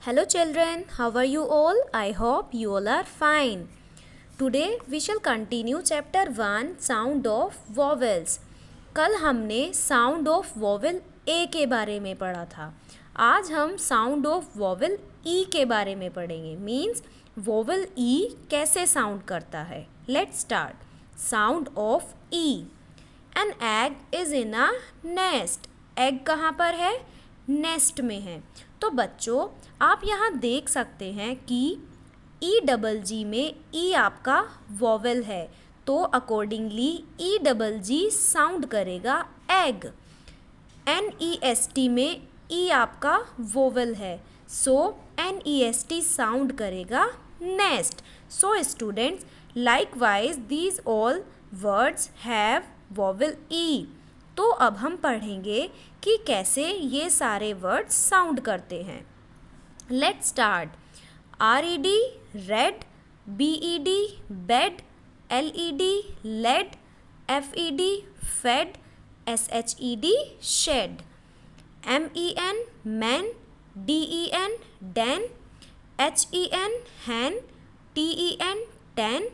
Hello children, how are you all? I hope you all are fine. Today we shall continue chapter 1 Sound of Vowels. कल हमने Sound of Vowel A के बारे में पढ़ा था. आज हम Sound of Vowel E के बारे में पढ़ेंगे. Means Vowel E कैसे sound करता है. Let's start. Sound of E. An egg is in a nest. Egg कहाँ पर है? Nest में है. तो बच्चों आप यहाँ देख सकते हैं कि ई डबल जी में ई आपका वॉवेल है, तो accordingly E double G sound करेगा egg. N E S T में ई आपका वोवेल है, so N E S T sound करेगा nest. So students, likewise these all words have vowel E. तो अब हम पढ़ेंगे कि कैसे ये सारे वर्ड्स साउंड करते हैं. Let's start. RED red, BED bed, LED led, FED fed, SHED shed. MEN men, DEN den, HEN hen, TEN ten,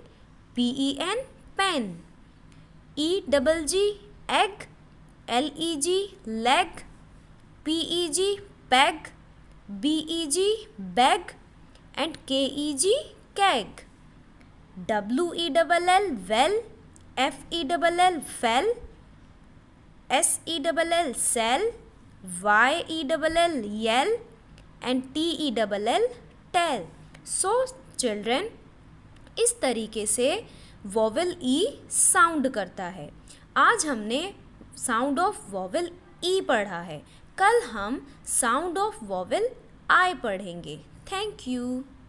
PEN pen. EGG egg, LEG leg, PEG peg, BEG beg and KEG keg. WELL well, FELL fell, SELL sell, YELL yell and TELL tell. So children, इस तरीके से vowel ई sound करता है. आज हमने sound of vowel ई पढ़ा है. कल हम साउंड ऑफ वॉवेल आई पढ़ेंगे. Thank you.